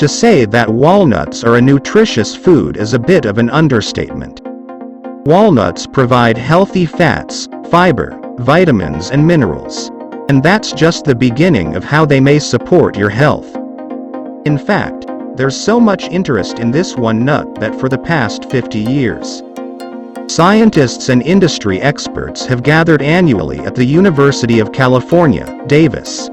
To say that walnuts are a nutritious food is a bit of an understatement. Walnuts provide healthy fats, fiber, vitamins and minerals. And that's just the beginning of how they may support your health. In fact, there's so much interest in this one nut that for the past 50 years, scientists and industry experts have gathered annually at the University of California, Davis,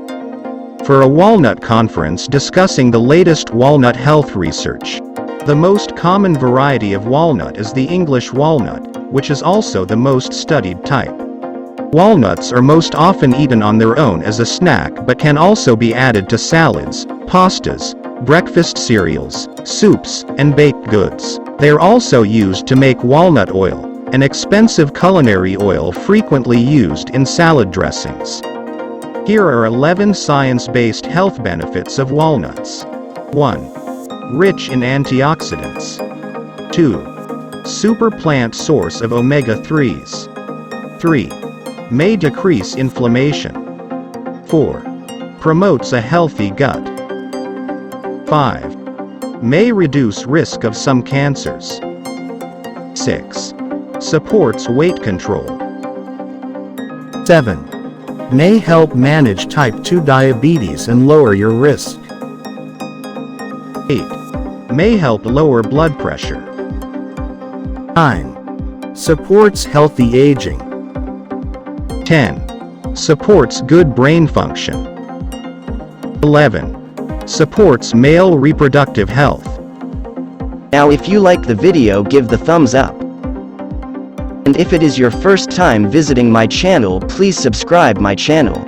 for a walnut conference discussing the latest walnut health research. The most common variety of walnut is the English walnut, which is also the most studied type. Walnuts are most often eaten on their own as a snack but can also be added to salads, pastas, breakfast cereals, soups, and baked goods. They are also used to make walnut oil, an expensive culinary oil frequently used in salad dressings. Here are 11 science-based health benefits of walnuts. 1. Rich in antioxidants. 2. Super plant source of omega-3s. 3. May decrease inflammation. 4. Promotes a healthy gut. 5. May reduce risk of some cancers. 6. Supports weight control. 7. May help manage type 2 diabetes and lower your risk. 8. May help lower blood pressure. 9. Supports healthy aging. 10. Supports good brain function. 11. Supports male reproductive health. Now if you like the video, give the thumbs up. And if it is your first time visiting my channel, please subscribe my channel.